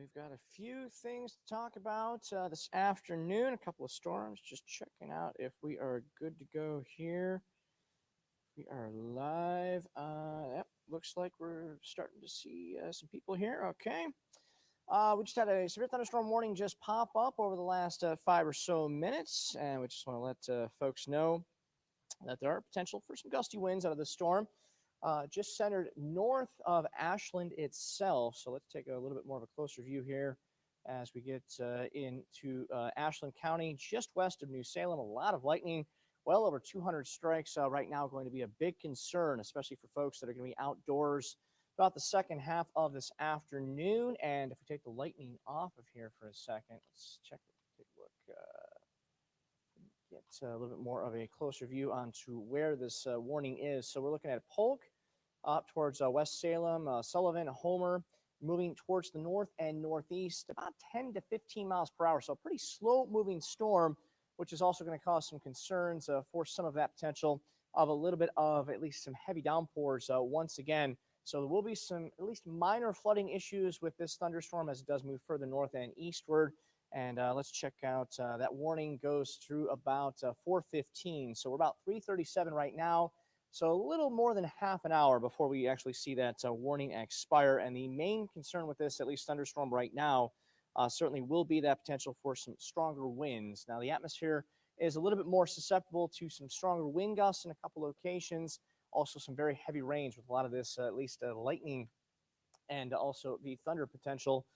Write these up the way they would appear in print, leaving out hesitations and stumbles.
we've got a few things to talk about this afternoon. A couple of storms. Just checking out if we are good to go here. We are live. Yep, looks like we're starting to see some people here. Okay. We just had a severe thunderstorm warning just pop up over the last 5 or so minutes, and we just want to let folks know that there are potential for some gusty winds out of the storm. Just centered north of Ashland itself. So let's take a little bit more of a closer view here as we get into Ashland County, just west of New Salem. A lot of lightning, well over 200 strikes right now, going to be a big concern, especially for folks that are going to be outdoors about the second half of this afternoon. And if we take the lightning off of here for a second, let's take a look. Get a little bit more of a closer view onto where this warning is. So we're looking at Polk up towards West Salem, Sullivan, Homer, moving towards the north and northeast, about 10 to 15 miles per hour. So a pretty slow moving storm, which is also going to cause some concerns for some of that potential of a little bit of at least some heavy downpours once again. So there will be some at least minor flooding issues with this thunderstorm as it does move further north and eastward. And let's check out that warning goes through about 4:15. So we're about 3:37 right now. So a little more than half an hour before we actually see that warning expire. And the main concern with this, at least thunderstorm right now, certainly will be that potential for some stronger winds. Now, the atmosphere is a little bit more susceptible to some stronger wind gusts in a couple locations. Also, some very heavy rains with a lot of this, at least lightning and also the thunder potential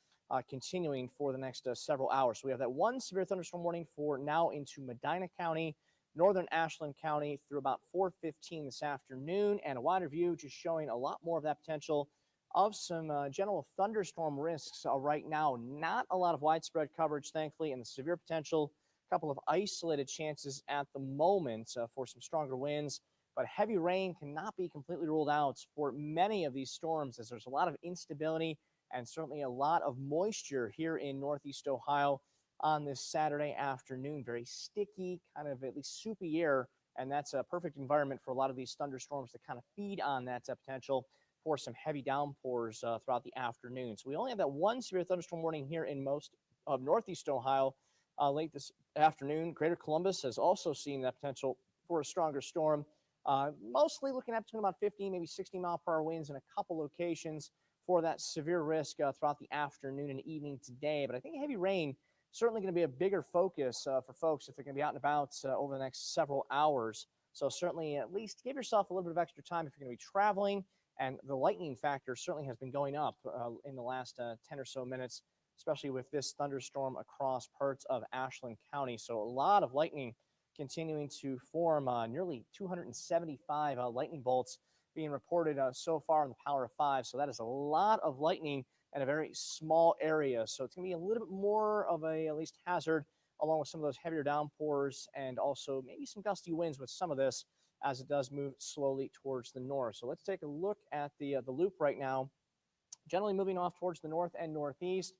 continuing for the next several hours. So we have that one severe thunderstorm warning for now into Medina County, northern Ashland County through about 4:15 this afternoon, and a wider view just showing a lot more of that potential of some general thunderstorm risks right now. Not a lot of widespread coverage, thankfully, and the severe potential, a couple of isolated chances at the moment for some stronger winds, but heavy rain cannot be completely ruled out for many of these storms as there's a lot of instability and certainly a lot of moisture here in Northeast Ohio on this Saturday afternoon. Very sticky, kind of at least soupy air, and that's a perfect environment for a lot of these thunderstorms to kind of feed on that potential for some heavy downpours throughout the afternoon. So we only have that one severe thunderstorm warning here in most of Northeast Ohio late this afternoon. Greater Columbus has also seen that potential for a stronger storm, mostly looking at between about 50, maybe 60 mile per hour winds in a couple locations for that severe risk throughout the afternoon and evening today. But I think heavy rain certainly going to be a bigger focus for folks if they're going to be out and about over the next several hours. So certainly at least give yourself a little bit of extra time if you're going to be traveling. And the lightning factor certainly has been going up in the last 10 or so minutes, especially with this thunderstorm across parts of Ashland County. So a lot of lightning continuing to form, nearly 275 lightning bolts being reported so far in the power of 5. So that is a lot of lightning in a very small area. So it's going to be a little bit more of a at least hazard along with some of those heavier downpours and also maybe some gusty winds with some of this as it does move slowly towards the north. So let's take a look at the loop right now. Generally moving off towards the north and northeast.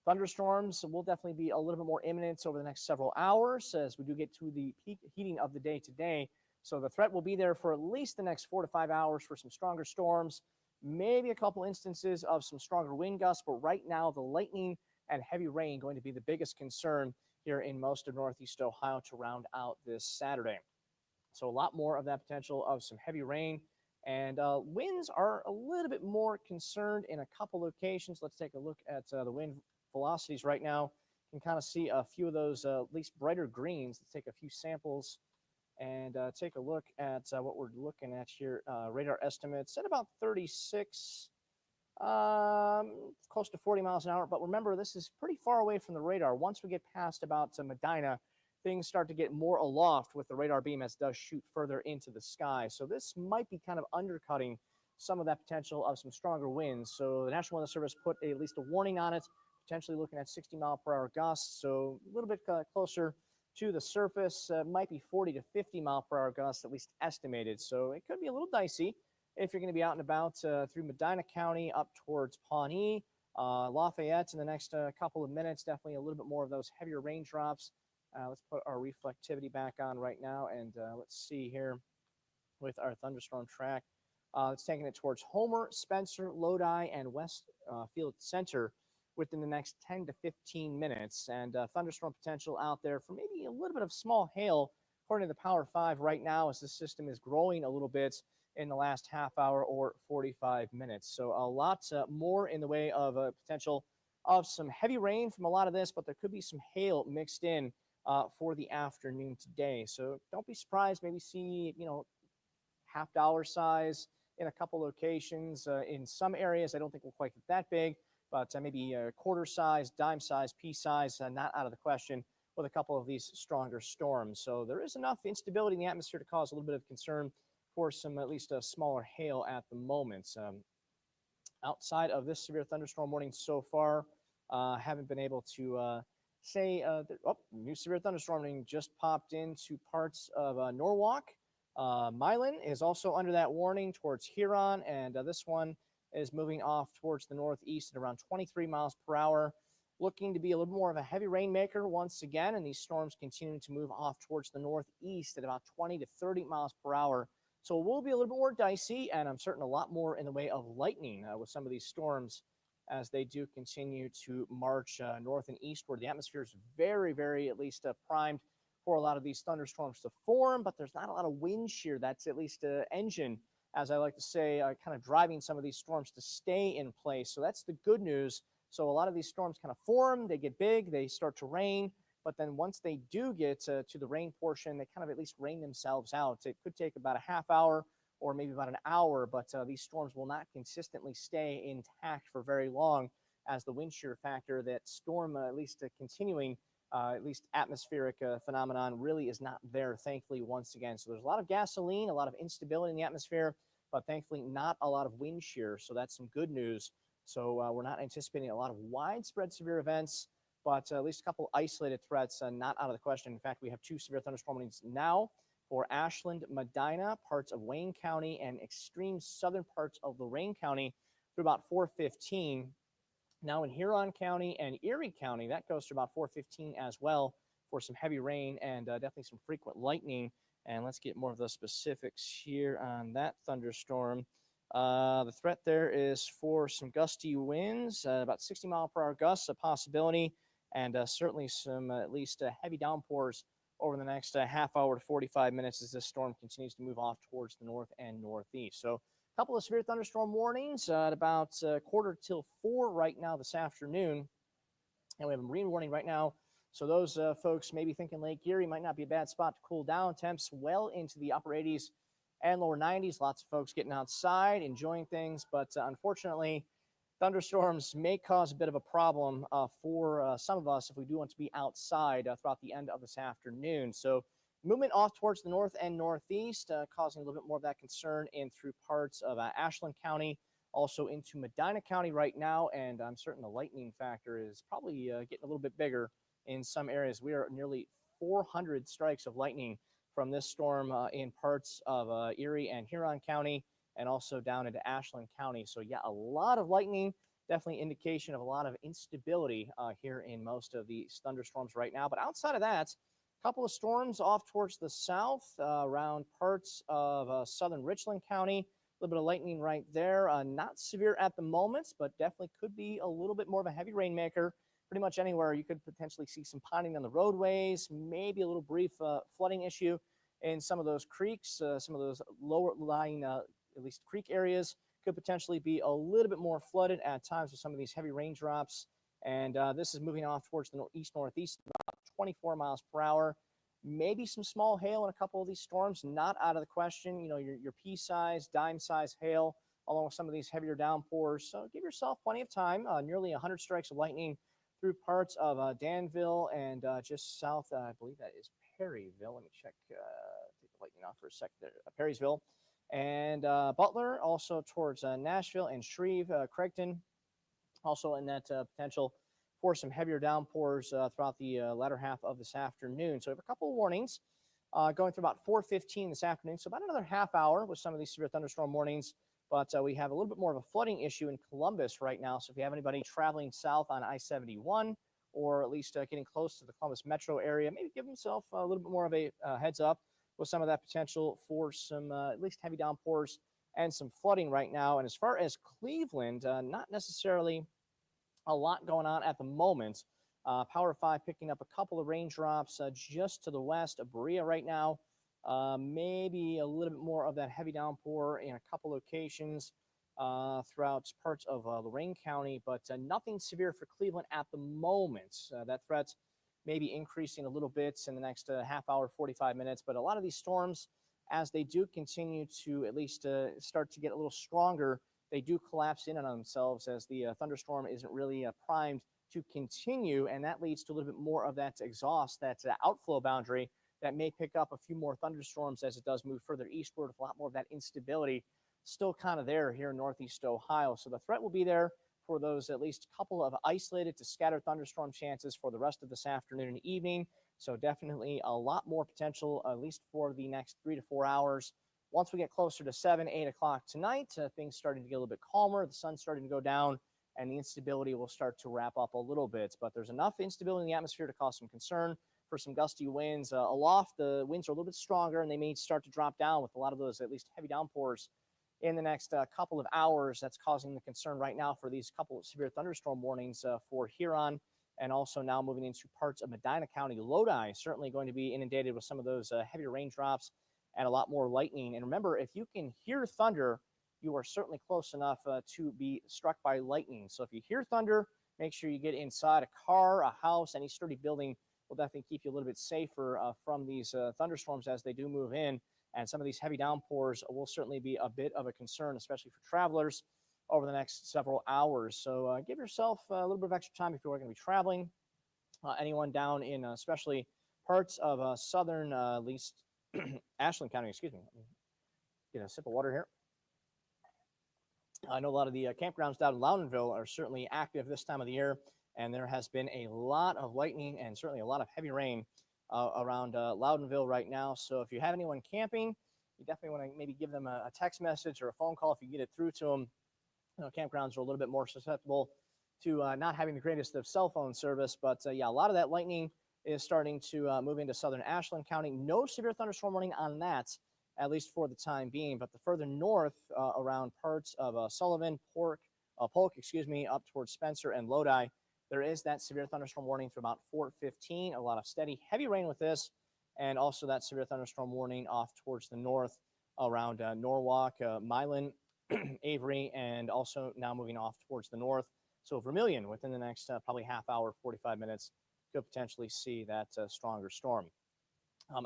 Thunderstorms will definitely be a little bit more imminent over the next several hours as we do get to the peak heating of the day today. So the threat will be there for at least the next 4 to 5 hours for some stronger storms, maybe a couple instances of some stronger wind gusts, but right now the lightning and heavy rain going to be the biggest concern here in most of Northeast Ohio to round out this Saturday. So a lot more of that potential of some heavy rain, and winds are a little bit more concerned in a couple locations. Let's take a look at the wind velocities right now. You can kind of see a few of those at least brighter greens. Let's take a few samples and take a look at what we're looking at here. Radar estimates at about 36, close to 40 miles an hour. But remember, this is pretty far away from the radar. Once we get past about Medina, things start to get more aloft with the radar beam as it does shoot further into the sky. So this might be kind of undercutting some of that potential of some stronger winds. So the National Weather Service put at least a warning on it, potentially looking at 60 mile per hour gusts. So a little bit closer to the surface, might be 40 to 50 mile per hour gusts, at least estimated. So it could be a little dicey if you're going to be out and about through Medina County up towards Pawnee, Lafayette in the next couple of minutes. Definitely a little bit more of those heavier raindrops. Let's put our reflectivity back on right now, and let's see here with our thunderstorm track. It's taking it towards Homer, Spencer, Lodi, and Westfield Center within the next 10 to 15 minutes. And thunderstorm potential out there for maybe a little bit of small hail, according to the Power 5 right now, as the system is growing a little bit in the last half hour or 45 minutes. So a lot more in the way of potential of some heavy rain from a lot of this, but there could be some hail mixed in for the afternoon today. So don't be surprised. Maybe see, half-dollar size in a couple locations. In some areas, I don't think we'll quite get that big, but maybe quarter size, dime size, pea size, not out of the question with a couple of these stronger storms. So there is enough instability in the atmosphere to cause a little bit of concern for some at least a smaller hail at the moment. Outside of this severe thunderstorm warning so far, haven't been able to say, new severe thunderstorm warning just popped into parts of Norwalk. Milan is also under that warning towards Huron, and this one is moving off towards the northeast at around 23 miles per hour, looking to be a little more of a heavy rainmaker once again, and these storms continuing to move off towards the northeast at about 20 to 30 miles per hour. So it will be a little bit more dicey, and I'm certain a lot more in the way of lightning with some of these storms as they do continue to march north and eastward. The atmosphere is very, very at least primed for a lot of these thunderstorms to form, but there's not a lot of wind shear. That's at least an engine, as I like to say, kind of driving some of these storms to stay in place. So that's the good news. So a lot of these storms kind of form, they get big, they start to rain, but then once they do get to the rain portion, they kind of at least rain themselves out. It could take about a half hour or maybe about an hour, but these storms will not consistently stay intact for very long, as the wind shear factor, that storm at least continuing, at least atmospheric phenomenon, really is not there, thankfully, once again. So there's a lot of gasoline, a lot of instability in the atmosphere, but thankfully not a lot of wind shear. So that's some good news. So we're not anticipating a lot of widespread severe events, but at least a couple isolated threats not out of the question. In fact, we have 2 severe thunderstorm warnings now for Ashland, Medina, parts of Wayne County, and extreme southern parts of Lorain County through about 4:15. Now in Huron County and Erie County, that goes to about 4:15 as well for some heavy rain and definitely some frequent lightning. And let's get more of the specifics here on that thunderstorm. The threat there is for some gusty winds, about 60-mile-per-hour gusts, a possibility, and certainly some at least heavy downpours over the next half hour to 45 minutes as this storm continues to move off towards the north and northeast. So a couple of severe thunderstorm warnings at about 4:45 right now this afternoon. And we have a marine warning right now. So those folks maybe thinking Lake Erie might not be a bad spot to cool down. Temps well into the upper 80s and lower 90s. Lots of folks getting outside, enjoying things. But unfortunately, thunderstorms may cause a bit of a problem for some of us if we do want to be outside throughout the end of this afternoon. So movement off towards the north and northeast, causing a little bit more of that concern in through parts of Ashland County, also into Medina County right now. And I'm certain the lightning factor is probably getting a little bit bigger in some areas. We are nearly 400 strikes of lightning from this storm in parts of Erie and Huron County, and also down into Ashland County. So yeah, a lot of lightning, definitely indication of a lot of instability here in most of these thunderstorms right now. But outside of that, a couple of storms off towards the south around parts of southern Richland County. A little bit of lightning right there. Not severe at the moment, but definitely could be a little bit more of a heavy rainmaker. Pretty much anywhere you could potentially see some ponding on the roadways, maybe a little brief flooding issue in some of those creeks, some of those lower lying at least creek areas could potentially be a little bit more flooded at times with some of these heavy raindrops. And this is moving off towards the northeast, about 24 miles per hour. Maybe some small hail in a couple of these storms, not out of the question. You know, your pea size, dime size hail, along with some of these heavier downpours. So give yourself plenty of time. Nearly 100 strikes of lightning through parts of Danville and just south, I believe that is Perryville. Let me check, take the lightning off for a sec there. Perrysville and Butler, also towards Nashville and Shreve, Craigton, also in that potential for some heavier downpours throughout the latter half of this afternoon. So we have a couple of warnings going through about 4:15 this afternoon. So about another half hour with some of these severe thunderstorm warnings. But we have a little bit more of a flooding issue in Columbus right now. So if you have anybody traveling south on I-71 or at least getting close to the Columbus metro area, maybe give yourself a little bit more of a heads up with some of that potential for some at least heavy downpours and some flooding right now. And as far as Cleveland, not necessarily a lot going on at the moment. Power 5 picking up a couple of raindrops just to the west of Berea right now. Maybe a little bit more of that heavy downpour in a couple locations throughout parts of Lorain County, but nothing severe for Cleveland at the moment. That threat may be increasing a little bit in the next half hour, 45 minutes, but a lot of these storms, as they do continue to at least start to get a little stronger, they do collapse in on themselves as the thunderstorm isn't really primed to continue, and that leads to a little bit more of that exhaust, that outflow boundary that may pick up a few more thunderstorms as it does move further eastward with a lot more of that instability still kind of there here in northeast Ohio. So the threat will be there for those at least a couple of isolated to scattered thunderstorm chances for the rest of this afternoon and evening. So definitely a lot more potential, at least for the next 3 to 4 hours. Once we get closer to 7, 8 o'clock tonight, things starting to get a little bit calmer. The sun's starting to go down, and the instability will start to wrap up a little bit. But there's enough instability in the atmosphere to cause some concern for some gusty winds. Aloft, the winds are a little bit stronger, and they may start to drop down with a lot of those at least heavy downpours in the next couple of hours. That's causing the concern right now for these couple of severe thunderstorm warnings for Huron, and also now moving into parts of Medina County. Lodi certainly going to be inundated with some of those heavier raindrops and a lot more lightning. And remember, if you can hear thunder, you are certainly close enough to be struck by lightning. So if you hear thunder, make sure you get inside a car, a house, any sturdy building will definitely keep you a little bit safer from these thunderstorms as they do move in. And some of these heavy downpours will certainly be a bit of a concern, especially for travelers over the next several hours. So give yourself a little bit of extra time if you're going to be traveling. Anyone down in especially parts of southern, at least Ashland County, excuse me. Let me get a sip of water here. I know a lot of the campgrounds down in Loudonville are certainly active this time of the year, and there has been a lot of lightning and certainly a lot of heavy rain around Loudonville right now. So if you have anyone camping, you definitely want to maybe give them a text message or a phone call if you get it through to them. You know, campgrounds are a little bit more susceptible to not having the greatest of cell phone service, but yeah, a lot of that lightning is starting to move into southern Ashland County. No severe thunderstorm warning on that, at least for the time being. But the further north around parts of Sullivan, Polk, up towards Spencer and Lodi, there is that severe thunderstorm warning through about 4:15. A lot of steady, heavy rain with this, and also that severe thunderstorm warning off towards the north around Norwalk, Milan, Avery, and also now moving off towards the north. So Vermilion, within the next probably half hour, 45 minutes, could potentially see that stronger storm.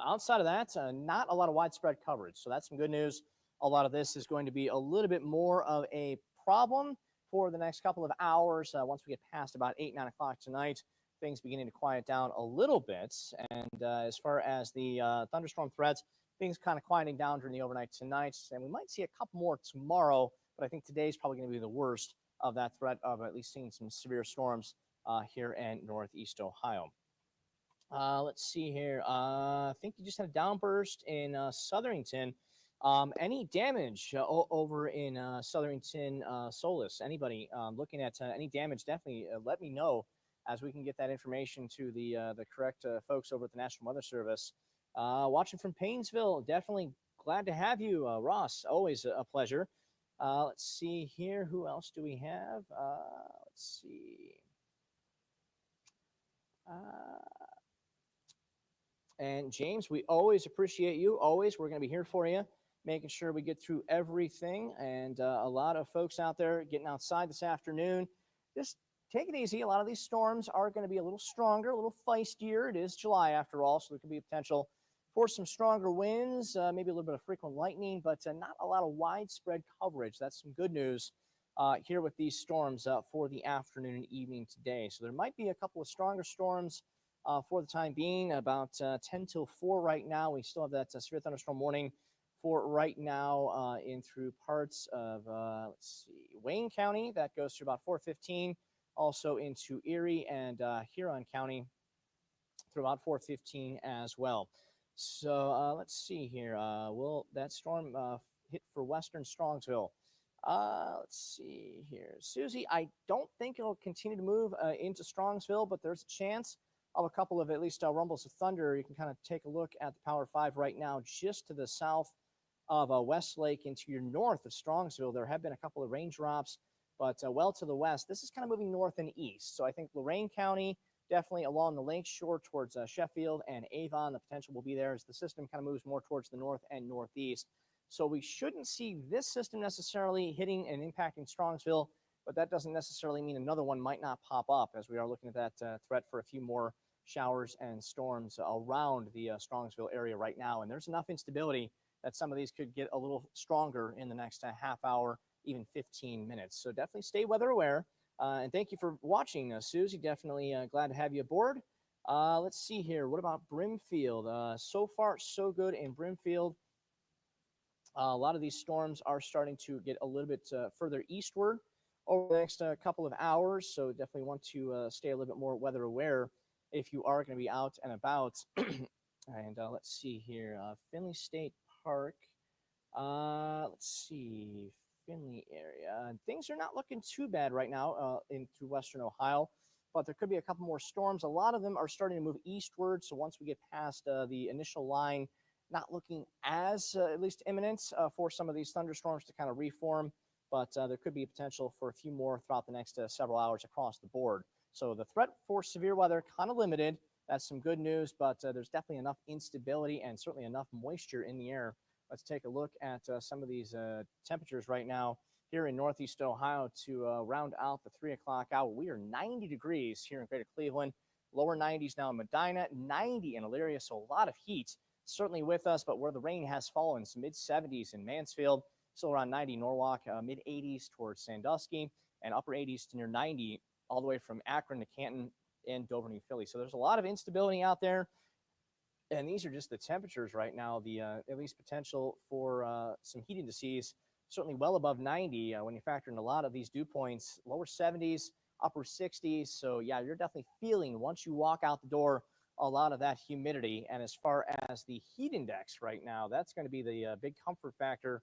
Outside of that, not a lot of widespread coverage. So that's some good news. A lot of this is going to be a little bit more of a problem for the next couple of hours. Once we get past about 8, 9 o'clock tonight, things beginning to quiet down a little bit. And as far as the thunderstorm threats, things kind of quieting down during the overnight tonight. And we might see a couple more tomorrow, but I think today's probably going to be the worst of that threat of at least seeing some severe storms here in northeast Ohio. Let's see here. I think you just had a downburst in Southerington. Any damage over in Southerington, Solis? Anybody looking at any damage? Definitely let me know as we can get that information to the correct folks over at the National Weather Service. Watching from Paynesville, definitely glad to have you, Ross. Always a pleasure. Let's see here. Who else do we have? Let's see. And James, we always appreciate you. Always, we're going to be here for you, making sure we get through everything. And a lot of folks out there getting outside this afternoon. Just take it easy. A lot of these storms are going to be a little stronger, a little feistier. It is July after all, so there could be potential for some stronger winds, maybe a little bit of frequent lightning, but not a lot of widespread coverage. That's some good news here with these storms for the afternoon and evening today. So there might be a couple of stronger storms for the time being, about 10 till 4 right now. We still have that severe thunderstorm warning for right now in through parts of, let's see, Wayne County. That goes through about 4:15. Also into Erie and Huron County through about 4:15 as well. So let's see here. Will that storm hit for western Strongsville? Let's see here. Susie, I don't think it'll continue to move into Strongsville, but there's a chance of a couple of at least rumbles of thunder. You can kind of take a look at the Power 5 right now, just to the south of Westlake and to your north of Strongsville. There have been a couple of raindrops but well to the west. This is kind of moving north and east. So I think Lorain County, definitely along the lake shore towards Sheffield and Avon, the potential will be there as the system kind of moves more towards the north and northeast. So we shouldn't see this system necessarily hitting and impacting Strongsville, but that doesn't necessarily mean another one might not pop up, as we are looking at that threat for a few more showers and storms around the Strongsville area right now. And there's enough instability that some of these could get a little stronger in the next half hour, even 15 minutes. So definitely stay weather aware. And thank you for watching, Susie. Definitely glad to have you aboard. Let's see here. What about Brimfield? So far, so good in Brimfield. A lot of these storms are starting to get a little bit further eastward over the next couple of hours. So definitely want to stay a little bit more weather aware if you are going to be out and about. And let's see here. Finley State Park. Let's see. Finley area. Things are not looking too bad right now through western Ohio, but there could be a couple more storms. A lot of them are starting to move eastward. So once we get past the initial line, not looking as at least imminent for some of these thunderstorms to kind of reform, but there could be a potential for a few more throughout the next several hours across the board. So the threat for severe weather kind of limited. That's some good news, but there's definitely enough instability and certainly enough moisture in the air. Let's take a look at some of these temperatures right now here in Northeast Ohio to round out the 3 o'clock hour. We are 90 degrees here in Greater Cleveland, lower 90s now in Medina, 90 in Elyria, so a lot of heat certainly with us, but where the rain has fallen, some mid-70s in Mansfield, still around 90 Norwalk, mid-80s towards Sandusky, and upper 80s to near 90 all the way from Akron to Canton and Dover, New Philly. So there's a lot of instability out there. And these are just the temperatures right now, the at least potential for some heat indices, certainly well above 90 when you factor in a lot of these dew points, lower 70s, upper 60s. So, yeah, you're definitely feeling once you walk out the door a lot of that humidity. And as far as the heat index right now, that's going to be the big comfort factor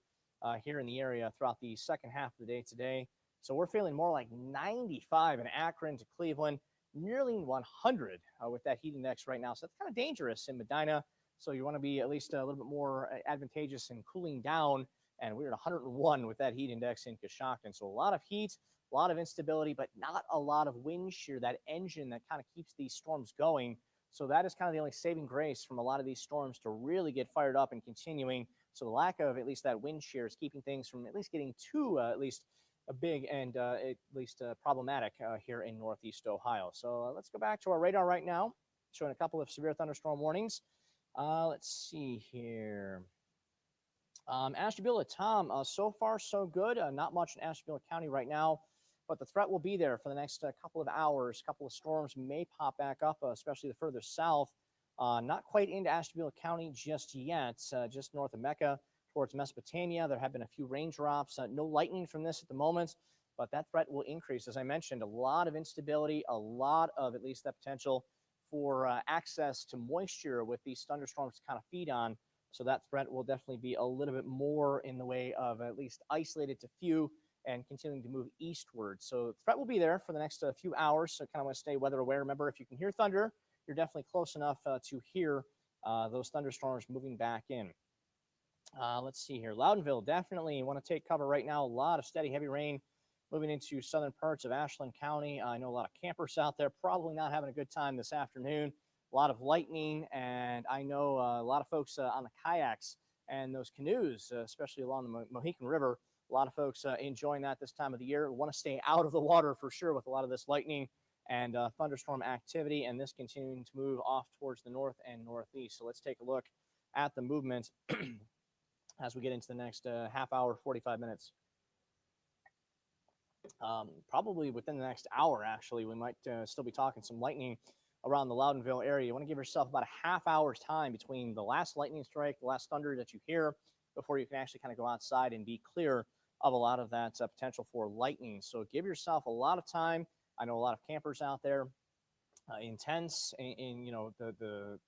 here in the area throughout the second half of the day today. So we're feeling more like 95 in Akron to Cleveland, nearly 100 with that heat index right now. So that's kind of dangerous in Medina. So you want to be at least a little bit more advantageous in cooling down. And we're at 101 with that heat index in Coshocton. So a lot of heat, a lot of instability, but not a lot of wind shear, that engine that kind of keeps these storms going. So that is kind of the only saving grace from a lot of these storms to really get fired up and continuing. So the lack of at least that wind shear is keeping things from at least getting too at least a big and at least problematic here in Northeast Ohio. So let's go back to our radar right now, showing a couple of severe thunderstorm warnings. Let's see here. Ashtabula, Tom, so far so good. Not much in Ashtabula County right now, but the threat will be there for the next couple of hours. A couple of storms may pop back up, especially the further south. Not quite into Ashtabula County just yet, just north of Mecca towards Mesopotamia. There have been a few raindrops. No lightning from this at the moment, but that threat will increase. As I mentioned, a lot of instability, a lot of at least that potential for access to moisture with these thunderstorms to kind of feed on. So that threat will definitely be a little bit more in the way of at least isolated to few and continuing to move eastward. So the threat will be there for the next few hours. So kind of want to stay weather aware. Remember, if you can hear thunder, you're definitely close enough to hear those thunderstorms moving back in. Let's see here. Loudonville, definitely want to take cover right now. A lot of steady, heavy rain moving into southern parts of Ashland County. I know a lot of campers out there probably not having a good time this afternoon. A lot of lightning, and I know a lot of folks on the kayaks and those canoes, especially along the Mohican River. A lot of folks enjoying that this time of the year. Want to stay out of the water for sure with a lot of this lightning and thunderstorm activity, and this continuing to move off towards the north and northeast. So let's take a look at the movement as we get into the next half hour, 45 minutes. Probably within the next hour, actually, we might still be talking some lightning around the Loudonville area. You want to give yourself about a half hour's time between the last lightning strike, the last thunder that you hear, before you can actually kind of go outside and be clear of a lot of that potential for lightning. So give yourself a lot of time. I know a lot of campers out there in tents, in you know the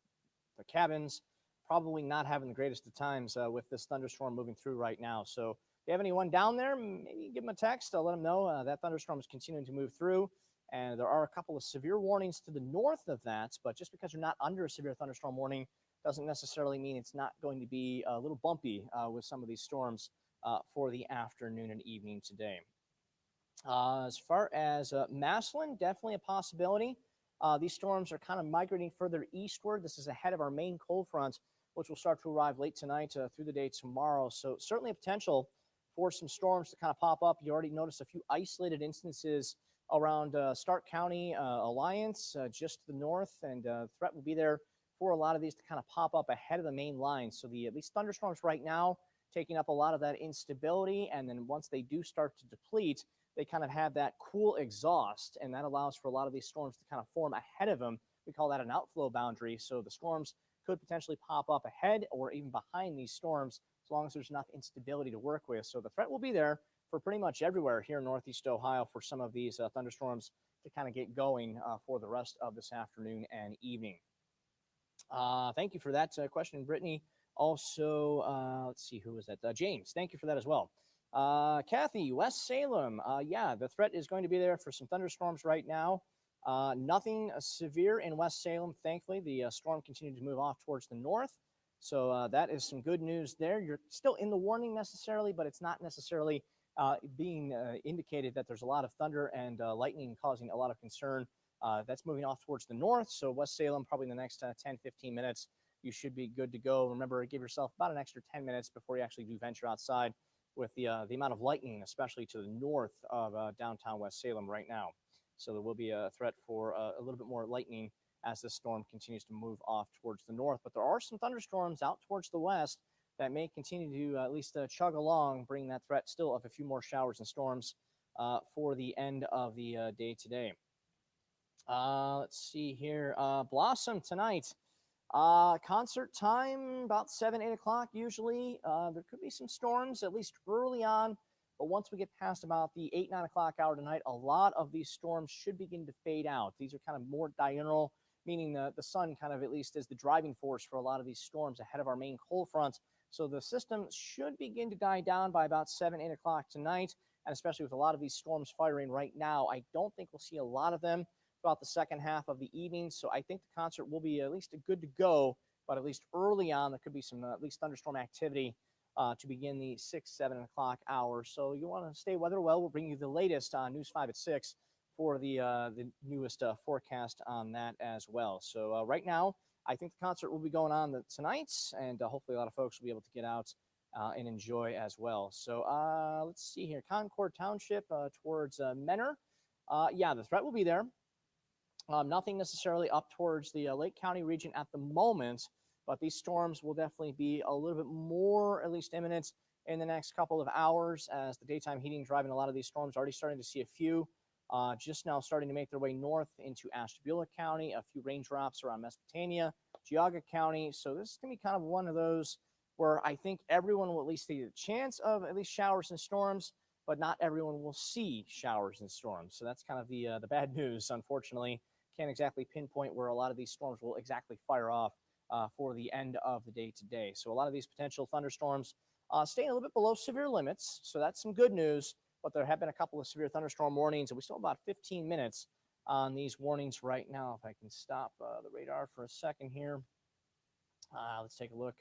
cabins, probably not having the greatest of times with this thunderstorm moving through right now. So if you have anyone down there, maybe give them a text. Let them know that thunderstorm is continuing to move through. And there are a couple of severe warnings to the north of that, but just because you're not under a severe thunderstorm warning doesn't necessarily mean it's not going to be a little bumpy with some of these storms for the afternoon and evening today. As far as Maslin, definitely a possibility. These storms are kind of migrating further eastward. This is ahead of our main cold front, which will start to arrive late tonight through the day tomorrow. So certainly a potential for some storms to kind of pop up. You already noticed a few isolated instances around Stark County, Alliance, just to the north, and the threat will be there for a lot of these to kind of pop up ahead of the main line. So the at least thunderstorms right now taking up a lot of that instability, and then once they do start to deplete, they kind of have that cool exhaust, and that allows for a lot of these storms to kind of form ahead of them. We call that an outflow boundary. So the storms could potentially pop up ahead or even behind these storms as long as there's enough instability to work with. So the threat will be there for pretty much everywhere here in Northeast Ohio for some of these thunderstorms to kind of get going for the rest of this afternoon and evening. Thank you for that question, Brittany. Also, let's see, who was that? James, thank you for that as well. Kathy, West Salem. Yeah, the threat is going to be there for some thunderstorms right now. Nothing severe in West Salem, thankfully. The storm continued to move off towards the north. So that is some good news there. You're still in the warning necessarily, but it's not necessarily being indicated that there's a lot of thunder and lightning causing a lot of concern. That's moving off towards the north. So West Salem, probably in the next 10, 15 minutes, you should be good to go. Remember, give yourself about an extra 10 minutes before you actually do venture outside with the amount of lightning, especially to the north of downtown West Salem right now. So there will be a threat for a little bit more lightning as this storm continues to move off towards the north. But there are some thunderstorms out towards the west that may continue to at least chug along, bringing that threat still of a few more showers and storms for the end of the day today. Let's see here. Blossom tonight. Concert time about 7, 8 o'clock usually. There could be some storms at least early on, but once we get past about the 8, 9 o'clock hour tonight, a lot of these storms should begin to fade out. These are kind of more diurnal, meaning the sun kind of at least is the driving force for a lot of these storms ahead of our main cold front. So the system should begin to die down by about 7, 8 o'clock tonight, and especially with a lot of these storms firing right now, I don't think we'll see a lot of them throughout the second half of the evening. So I think the concert will be at least good to go, but at least early on, there could be some at least thunderstorm activity to begin the 6, 7 o'clock hour. So you want to stay weather well. We'll bring you the latest on News 5 at 6 for the newest forecast on that as well. So right now, I think the concert will be going on tonight, and hopefully a lot of folks will be able to get out and enjoy as well. So let's see here. Concord Township towards Menor. Yeah, the threat will be there. Nothing necessarily up towards the Lake County region at the moment, but these storms will definitely be a little bit more, at least imminent, in the next couple of hours as the daytime heating driving a lot of these storms. Already starting to see a few just now starting to make their way north into Ashtabula County, a few raindrops around Mesopotamia, Geauga County. So this is going to be kind of one of those where I think everyone will at least see a chance of at least showers and storms, but not everyone will see showers and storms. So that's kind of the bad news, unfortunately. Can't exactly pinpoint where a lot of these storms will exactly fire off for the end of the day today. So a lot of these potential thunderstorms staying a little bit below severe limits. So that's some good news, but there have been a couple of severe thunderstorm warnings, and we still have about 15 minutes on these warnings right now. If I can stop the radar for a second here. Let's take a look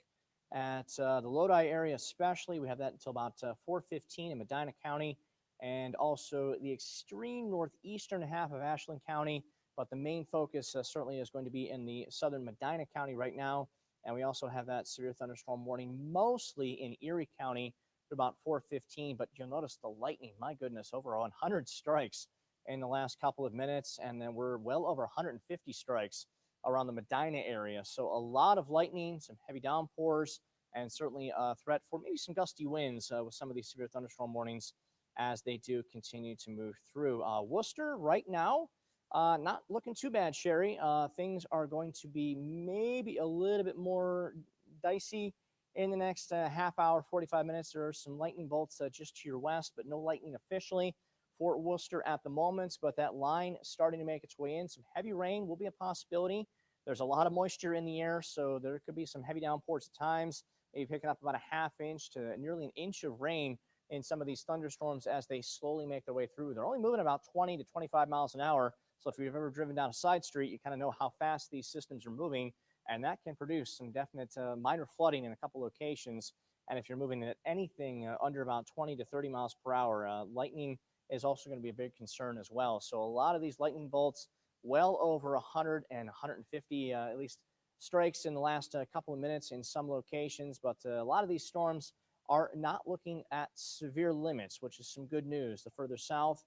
at the Lodi area especially. We have that until about 4:15 in Medina County, and also the extreme northeastern half of Ashland County. But the main focus certainly is going to be in the southern Medina County right now. And we also have that severe thunderstorm warning mostly in Erie County at about 4:15. But you'll notice the lightning, my goodness, over 100 strikes in the last couple of minutes. And then we're well over 150 strikes around the Medina area. So a lot of lightning, some heavy downpours, and certainly a threat for maybe some gusty winds with some of these severe thunderstorm warnings as they do continue to move through. Worcester right now, not looking too bad, Sherry. Things are going to be maybe a little bit more dicey in the next half hour, 45 minutes. There are some lightning bolts just to your west, but no lightning officially for Worcester at the moment. But that line starting to make its way in. Some heavy rain will be a possibility. There's a lot of moisture in the air, so there could be some heavy downpours at times, maybe picking up about a half inch to nearly an inch of rain in some of these thunderstorms as they slowly make their way through. They're only moving about 20 to 25 miles an hour. So if you've ever driven down a side street, you kind of know how fast these systems are moving, and that can produce some definite minor flooding in a couple locations. And if you're moving at anything under about 20 to 30 miles per hour, lightning is also going to be a big concern as well. So a lot of these lightning bolts, well over 100 and 150 at least strikes in the last couple of minutes in some locations, but a lot of these storms are not looking at severe limits, which is some good news. The further south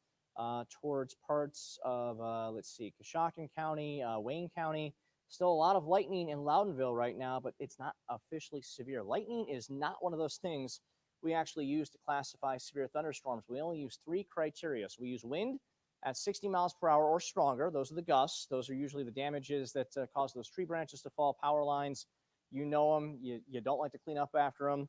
towards parts of, let's see, Coshocton County, Wayne County, still a lot of lightning in Loudonville right now, but it's not officially severe. Lightning is not one of those things we actually use to classify severe thunderstorms. We only use 3 criteria. So we use wind at 60 miles per hour or stronger. Those are the gusts. Those are usually the damages that cause those tree branches to fall, power lines. You know them. You don't like to clean up after them.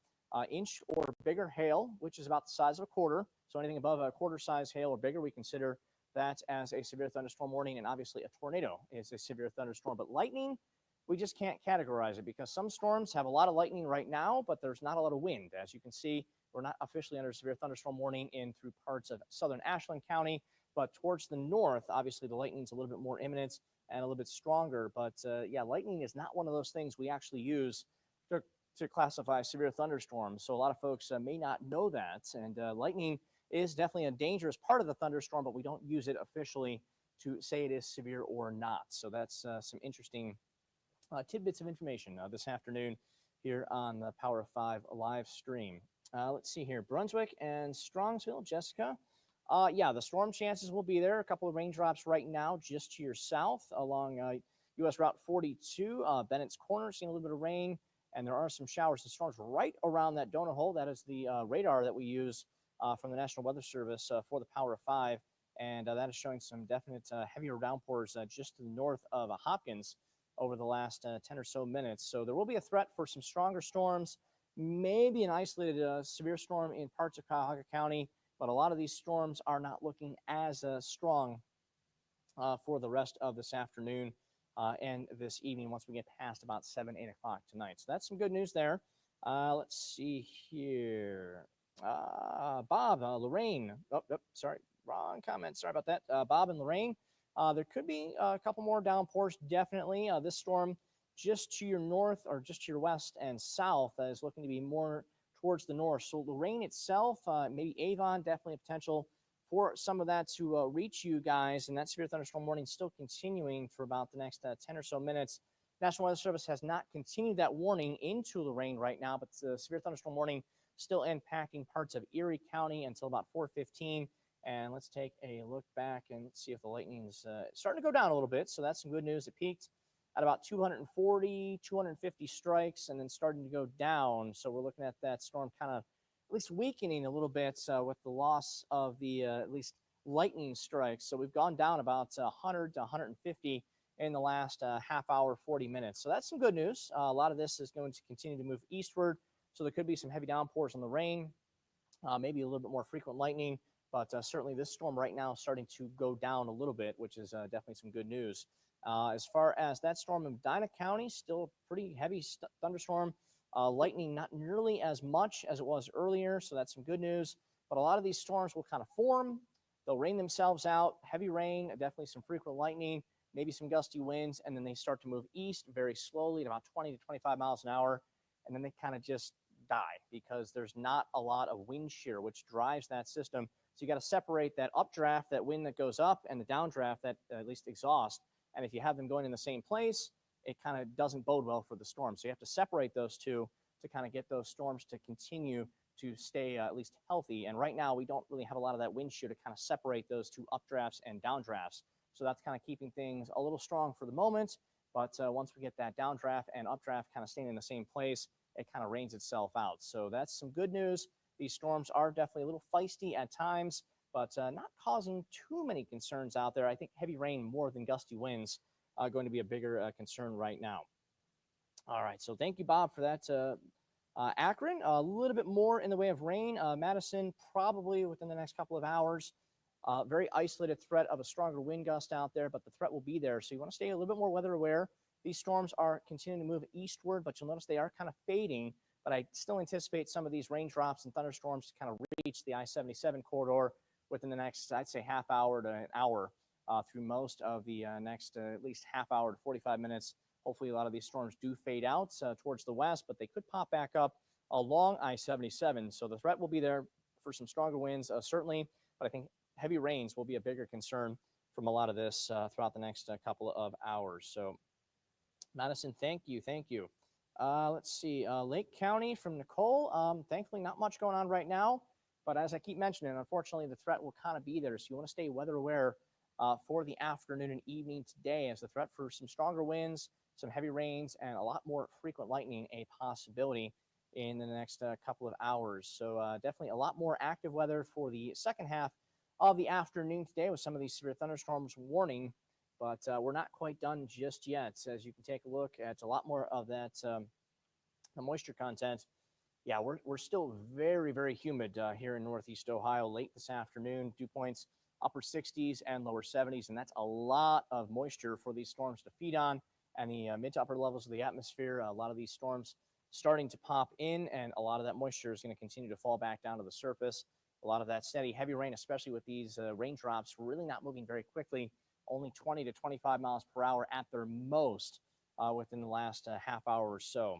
Inch or bigger hail, which is about the size of a quarter. So anything above a quarter size hail or bigger, we consider that as a severe thunderstorm warning. And obviously a tornado is a severe thunderstorm. But lightning, we just can't categorize it because some storms have a lot of lightning right now, but there's not a lot of wind. As you can see, we're not officially under severe thunderstorm warning in through parts of southern Ashland County, but towards the north, obviously the lightning's a little bit more imminent and a little bit stronger. But yeah, lightning is not one of those things we actually use to classify severe thunderstorms. So a lot of folks may not know that. And lightning is definitely a dangerous part of the thunderstorm, but we don't use it officially to say it is severe or not. So that's some interesting tidbits of information this afternoon here on the Power of 5 live stream. Let's see here. Brunswick and Strongsville, Jessica. Yeah, the storm chances will be there. A couple of raindrops right now just to your south along U.S. Route 42. Bennett's Corner, seeing a little bit of rain. And there are some showers and storms right around that donut hole. That is the radar that we use from the National Weather Service for the Power of 5. And that is showing some definite heavier downpours just to the north of Hopkins over the last 10 or so minutes. So there will be a threat for some stronger storms, maybe an isolated severe storm in parts of Cuyahoga County, but a lot of these storms are not looking as strong for the rest of this afternoon and this evening once we get past about 7, 8 o'clock tonight. So that's some good news there. Let's see here. Bob, Lorraine. Oh, sorry, wrong comment. Sorry about that. Bob and Lorraine. There could be a couple more downpours, definitely. This storm just to your north or just to your west and south is looking to be more towards the north. So Lorraine itself, maybe Avon, definitely a potential for some of that to reach you guys. And that severe thunderstorm warning is still continuing for about the next 10 or so minutes. National Weather Service has not continued that warning into Lorraine right now, but the severe thunderstorm warning still impacting parts of Erie County until about 4:15. And let's take a look back and see if the lightning's starting to go down a little bit. So that's some good news. It peaked at about 240, 250 strikes and then starting to go down. So we're looking at that storm kind of at least weakening a little bit with the loss of the at least lightning strikes. So we've gone down about 100 to 150 in the last half hour, 40 minutes. So that's some good news. A lot of this is going to continue to move eastward. So there could be some heavy downpours on the rain, maybe a little bit more frequent lightning. But certainly this storm right now is starting to go down a little bit, which is definitely some good news. As far as that storm in Medina County, still a pretty heavy thunderstorm. Lightning not nearly as much as it was earlier, so that's some good news. But a lot of these storms will kind of form. They'll rain themselves out. Heavy rain, definitely some frequent lightning, maybe some gusty winds, and then they start to move east very slowly at about 20 to 25 miles an hour, and then they kind of just die because there's not a lot of wind shear, which drives that system. So you got to separate that updraft, that wind that goes up, and the downdraft, that at least exhaust. And if you have them going in the same place, it kind of doesn't bode well for the storm. So you have to separate those two to kind of get those storms to continue to stay at least healthy. And right now, we don't really have a lot of that wind shear to kind of separate those two updrafts and downdrafts. So that's kind of keeping things a little strong for the moment. But once we get that downdraft and updraft kind of staying in the same place, it kind of rains itself out. So that's some good news. These storms are definitely a little feisty at times, but not causing too many concerns out there. I think heavy rain more than gusty winds are going to be a bigger concern right now. All right, so thank you, Bob, for that. Akron, a little bit more in the way of rain. Madison, probably within the next couple of hours. Very isolated threat of a stronger wind gust out there, but the threat will be there. So you want to stay a little bit more weather aware. These storms are continuing to move eastward, but you'll notice they are kind of fading. But I still anticipate some of these raindrops and thunderstorms to kind of reach the I-77 corridor within the next, I'd say, half hour to an hour through most of the next at least half hour to 45 minutes. Hopefully, a lot of these storms do fade out towards the west, but they could pop back up along I-77. So the threat will be there for some stronger winds, certainly. But I think heavy rains will be a bigger concern from a lot of this throughout the next couple of hours. So, Madison, thank you. Thank you. Let's see. Lake County from Nicole. Thankfully, not much going on right now. But as I keep mentioning, unfortunately, the threat will kind of be there. So you want to stay weather aware for the afternoon and evening today, as the threat for some stronger winds, some heavy rains, and a lot more frequent lightning a possibility in the next couple of hours. So definitely a lot more active weather for the second half of the afternoon today, with some of these severe thunderstorms warning. But we're not quite done just yet. As you can take a look at a lot more of that the moisture content. Yeah, we're still very, very humid here in Northeast Ohio late this afternoon. Dew points upper 60s and lower 70s, and that's a lot of moisture for these storms to feed on. And the mid to upper levels of the atmosphere, a lot of these storms starting to pop in, and a lot of that moisture is going to continue to fall back down to the surface. A lot of that steady, heavy rain, especially with these raindrops, really not moving very quickly, only 20 to 25 miles per hour at their most within the last half hour or so.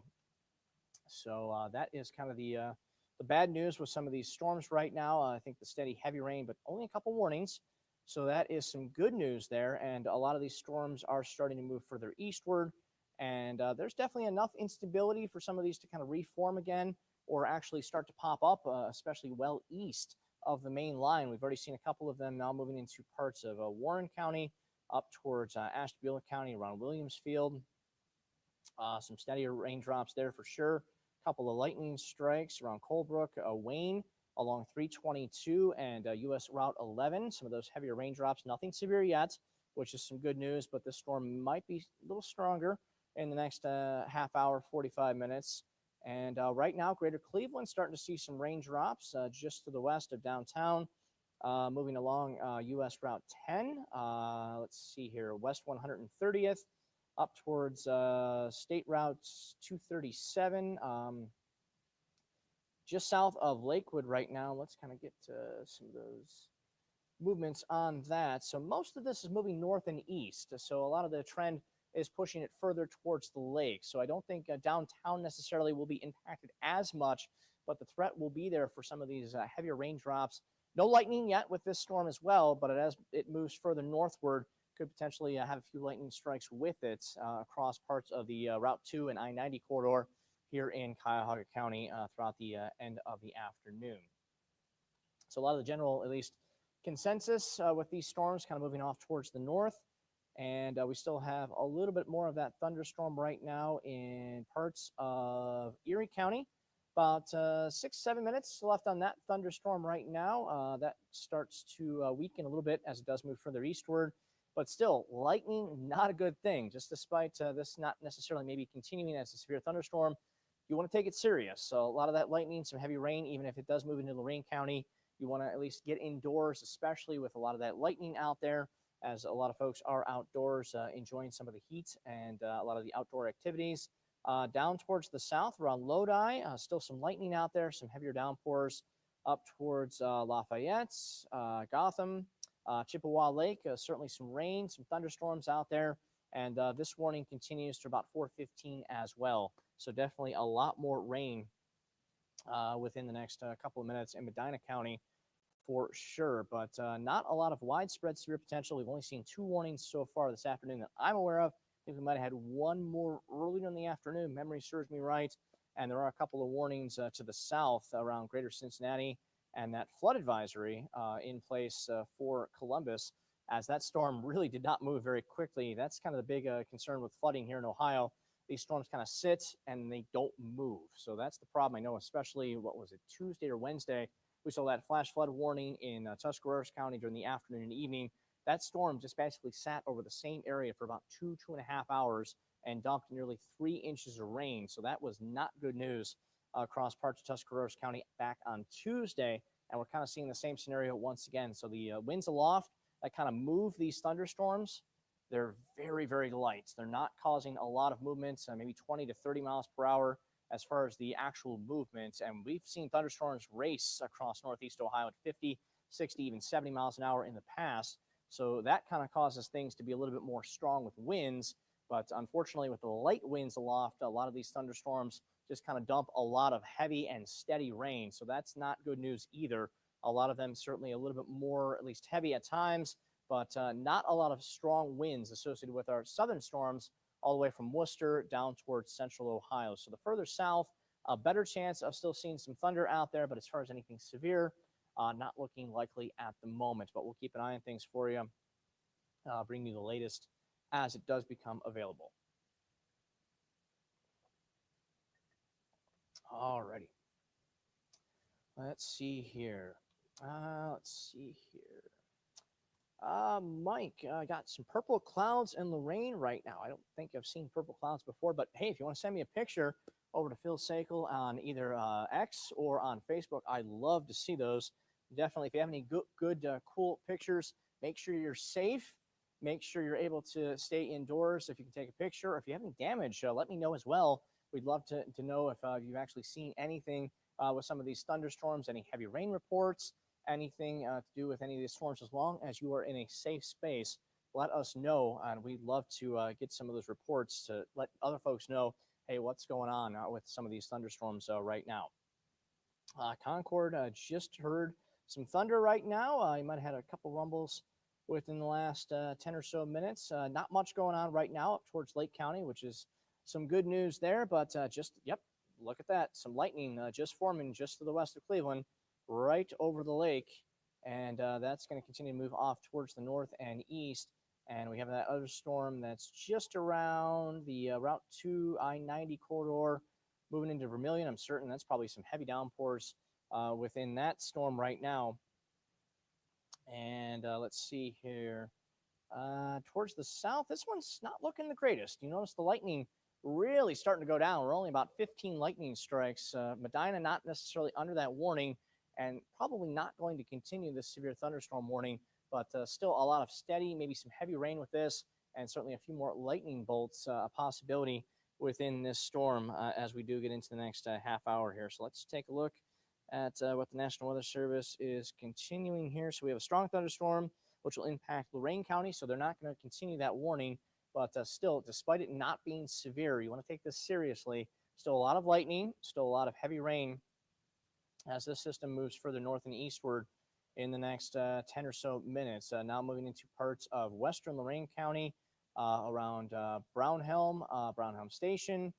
So that is kind of the bad news with some of these storms right now. I think the steady heavy rain, but only a couple warnings. So that is some good news there. And a lot of these storms are starting to move further eastward. And there's definitely enough instability for some of these to kind of reform again, or actually start to pop up, especially well east of the main line. We've already seen a couple of them now moving into parts of Warren County, up towards Ashtabula County, around Williamsfield. Some steadier raindrops there for sure. A couple of lightning strikes around Colebrook, Wayne, along 322 and US Route 11. Some of those heavier raindrops, nothing severe yet, which is some good news, but this storm might be a little stronger in the next half hour, 45 minutes. And right now, Greater Cleveland starting to see some raindrops just to the west of downtown. Moving along US Route 10. Let's see here, West 130th. Up towards State Route 237, just south of Lakewood right now. Let's kind of get to some of those movements on that. So most of this is moving north and east. So a lot of the trend is pushing it further towards the lake. So I don't think downtown necessarily will be impacted as much, but the threat will be there for some of these heavier raindrops. No lightning yet with this storm as well, but as it moves further northward, could potentially have a few lightning strikes with it across parts of the Route 2 and I-90 corridor here in Cuyahoga County throughout the end of the afternoon. So a lot of the general, at least, consensus with these storms kind of moving off towards the north. And we still have a little bit more of that thunderstorm right now in parts of Erie County. About 6-7 minutes left on that thunderstorm right now. That starts to weaken a little bit as it does move further eastward. But still, lightning, not a good thing. Just despite this not necessarily maybe continuing as a severe thunderstorm, you want to take it serious. So a lot of that lightning, some heavy rain, even if it does move into Lorain County, you want to at least get indoors, especially with a lot of that lightning out there, as a lot of folks are outdoors enjoying some of the heat and a lot of the outdoor activities. Down towards the south around Lodi, still some lightning out there, some heavier downpours up towards Lafayette, Gotham, Chippewa Lake, certainly some rain, some thunderstorms out there. And this warning continues to about 4:15 as well. So definitely a lot more rain within the next couple of minutes in Medina County for sure. But not a lot of widespread severe potential. We've only seen 2 warnings so far this afternoon that I'm aware of. I think we might have had one more earlier in the afternoon. Memory serves me right. And there are a couple of warnings to the south around greater Cincinnati, and that flood advisory in place for Columbus, as that storm really did not move very quickly. That's kind of the big concern with flooding here in Ohio. These storms kind of sit and they don't move. So that's the problem. I know, especially, what was it, Tuesday or Wednesday, we saw that flash flood warning in Tuscarawas County during the afternoon and evening. That storm just basically sat over the same area for about 2.5 hours and dumped nearly 3 inches of rain. So that was not good news across parts of Tuscarawas County back on Tuesday, and we're kind of seeing the same scenario once again. So the winds aloft that kind of move these thunderstorms, they're very, very light. They're not causing a lot of movement, maybe 20 to 30 miles per hour as far as the actual movement. And we've seen thunderstorms race across Northeast Ohio at 50, 60, even 70 miles an hour in the past. So that kind of causes things to be a little bit more strong with winds. But unfortunately, with the light winds aloft, a lot of these thunderstorms just kind of dump a lot of heavy and steady rain. So that's not good news either A lot of them certainly a little bit more, at least heavy at times, but not a lot of strong winds associated with our southern storms all the way from Worcester down towards central Ohio. So the further south, a better chance of still seeing some thunder out there, but as far as anything severe, not looking likely at the moment. But we'll keep an eye on things for you, bring you the latest as it does become available. Alrighty. Let's see here. Mike, I got some purple clouds in Lorraine right now. I don't think I've seen purple clouds before, but hey, if you want to send me a picture over to Phil Sakel on either X or on Facebook, I love to see those. Definitely, if you have any good cool pictures, make sure you're safe. Make sure you're able to stay indoors if you can take a picture. Or if you have any damage, let me know as well. We'd love to know if you've actually seen anything with some of these thunderstorms, any heavy rain reports, anything to do with any of these storms. As long as you are in a safe space, let us know, and we'd love to get some of those reports to let other folks know, hey, what's going on with some of these thunderstorms right now. Concord, just heard some thunder right now. You might have had a couple rumbles within the last 10 or so minutes. Not much going on right now up towards Lake County, which is some good news there, but yep, look at that. Some lightning just forming just to the west of Cleveland, right over the lake. And that's going to continue to move off towards the north and east. And we have that other storm that's just around the Route 2 I-90 corridor, moving into Vermilion. I'm certain that's probably some heavy downpours within that storm right now. And let's see here. Towards the south, this one's not looking the greatest. You notice the lightning really starting to go down. We're only about 15 lightning strikes. Medina not necessarily under that warning and probably not going to continue this severe thunderstorm warning, but still a lot of steady, maybe some heavy rain with this, and certainly a few more lightning bolts, a possibility within this storm as we do get into the next half hour here. So let's take a look at what the National Weather Service is continuing here. So we have a strong thunderstorm, which will impact Lorain County, so they're not going to continue that warning. But still, despite it not being severe, you want to take this seriously. Still a lot of lightning, still a lot of heavy rain as this system moves further north and eastward in the next 10 or so minutes. Now moving into parts of western Lorain County around Brownhelm Station,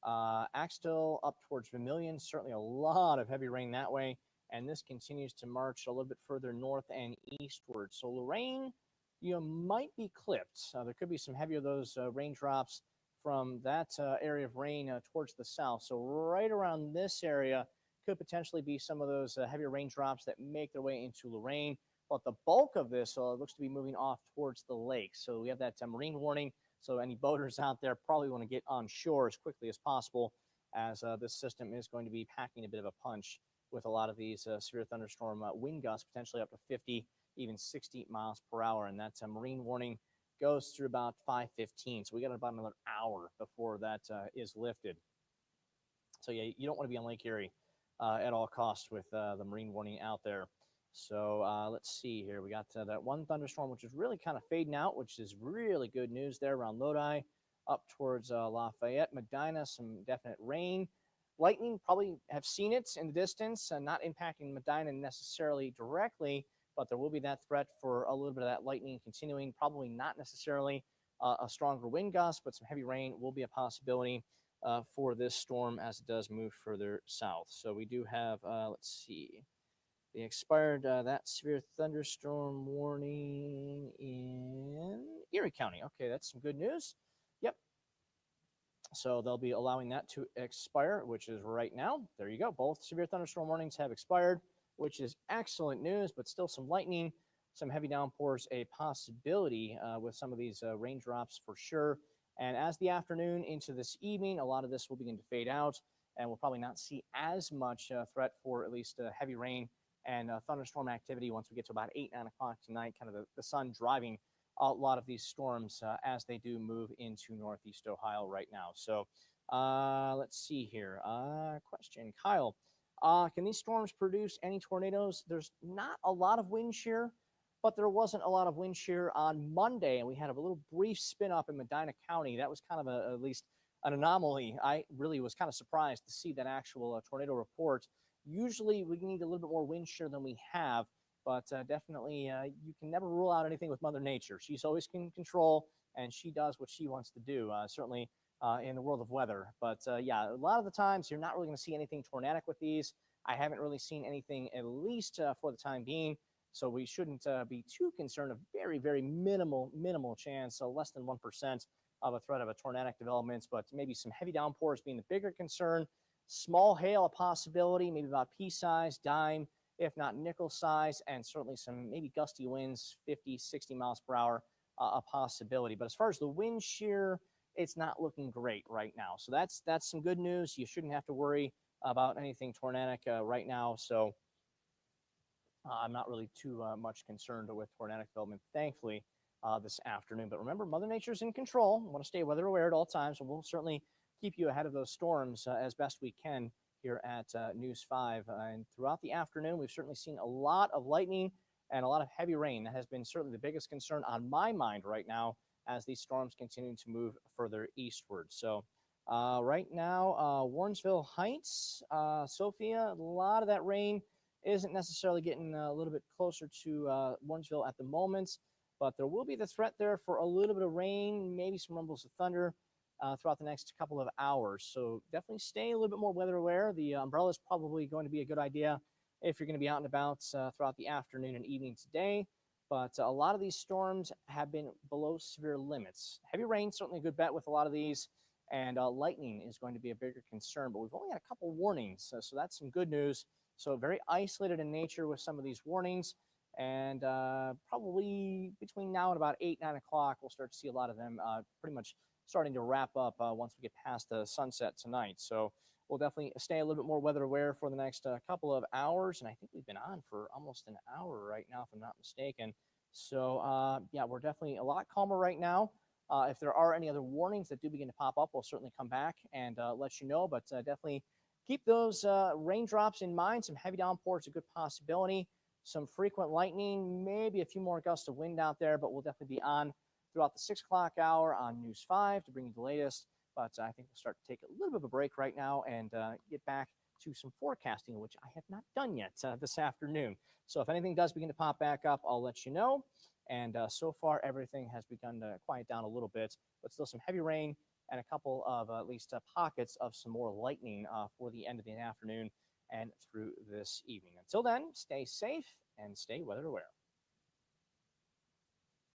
Axtell up towards Vermilion. Certainly a lot of heavy rain that way. And this continues to march a little bit further north and eastward. So Lorain, you might be clipped. There could be some heavier of those raindrops from that area of rain towards the south. So right around this area could potentially be some of those heavier raindrops that make their way into Lorain. But the bulk of this looks to be moving off towards the lake. So we have that marine warning. So any boaters out there probably want to get on shore as quickly as possible, as this system is going to be packing a bit of a punch with a lot of these severe thunderstorm wind gusts, potentially up to 50, even 60 miles per hour. And that marine warning goes through about 5:15. So we got about another hour before that is lifted. So yeah, you don't want to be on Lake Erie at all costs with the marine warning out there. So let's see here. We got that one thunderstorm, which is really kind of fading out, which is really good news there around Lodi, up towards Lafayette, Medina, some definite rain. Lightning, probably have seen it in the distance, not impacting Medina necessarily directly, but there will be that threat for a little bit of that lightning continuing. Probably not necessarily a stronger wind gust, but some heavy rain will be a possibility for this storm as it does move further south. So we do have, let's see, the expired that severe thunderstorm warning in Erie County. Okay, that's some good news. Yep. So they'll be allowing that to expire, which is right now. There you go. Both severe thunderstorm warnings have expired, which is excellent news, but still some lightning, some heavy downpours, a possibility with some of these raindrops for sure. And as the afternoon into this evening, a lot of this will begin to fade out, and we'll probably not see as much threat for at least heavy rain and thunderstorm activity once we get to about 8, 9 o'clock tonight, kind of the sun driving a lot of these storms as they do move into Northeast Ohio right now. So let's see here. Question, Kyle. Can these storms produce any tornadoes? There's not a lot of wind shear, but there wasn't a lot of wind shear on Monday, and we had a little brief spin up in Medina County. That was kind of at least an anomaly. I really was kind of surprised to see that actual tornado report Usually we need a little bit more wind shear than we have, but definitely you can never rule out anything with Mother Nature. She's always in control, and she does what she wants to do, certainly in the world of weather. But yeah, a lot of the times you're not really going to see anything tornadic with these. I haven't really seen anything, at least for the time being. So we shouldn't be too concerned. A very, very minimal chance, so less than 1% of a threat of a tornadic development, but maybe some heavy downpours being the bigger concern. Small hail, a possibility, maybe about pea size, dime, if not nickel size, and certainly some maybe gusty winds, 50, 60 miles per hour, a possibility. But as far as the wind shear, it's not looking great right now. So that's some good news. You shouldn't have to worry about anything tornadic right now. So I'm not really too much concerned with tornadic development, thankfully, this afternoon. But remember, Mother Nature's in control. We want to stay weather aware at all times, and we'll certainly keep you ahead of those storms as best we can here at News 5. And throughout the afternoon, we've certainly seen a lot of lightning and a lot of heavy rain. That has been certainly the biggest concern on my mind right now as these storms continue to move further eastward. So right now, Warrensville Heights, Sophia, a lot of that rain isn't necessarily getting a little bit closer to Warrensville at the moment, but there will be the threat there for a little bit of rain, maybe some rumbles of thunder throughout the next couple of hours. So definitely stay a little bit more weather aware. The umbrella is probably going to be a good idea if you're going to be out and about throughout the afternoon and evening today. But a lot of these storms have been below severe limits. Heavy rain, certainly a good bet with a lot of these, and lightning is going to be a bigger concern. But we've only had a couple warnings, so that's some good news. So very isolated in nature with some of these warnings. And probably between now and about 8, 9 o'clock, we'll start to see a lot of them pretty much starting to wrap up once we get past the sunset tonight. So we'll definitely stay a little bit more weather aware for the next couple of hours. And I think we've been on for almost an hour right now, if I'm not mistaken. So yeah, we're definitely a lot calmer right now. If there are any other warnings that do begin to pop up, we'll certainly come back and let you know. But definitely keep those raindrops in mind. Some heavy downpours, a good possibility. Some frequent lightning, maybe a few more gusts of wind out there, but we'll definitely be on throughout the 6 o'clock hour on News 5 to bring you the latest. But I think we'll start to take a little bit of a break right now and get back to some forecasting, which I have not done yet this afternoon. So if anything does begin to pop back up, I'll let you know. And so far, everything has begun to quiet down a little bit, but still some heavy rain and a couple of at least pockets of some more lightning for the end of the afternoon and through this evening. Until then, stay safe and stay weather aware.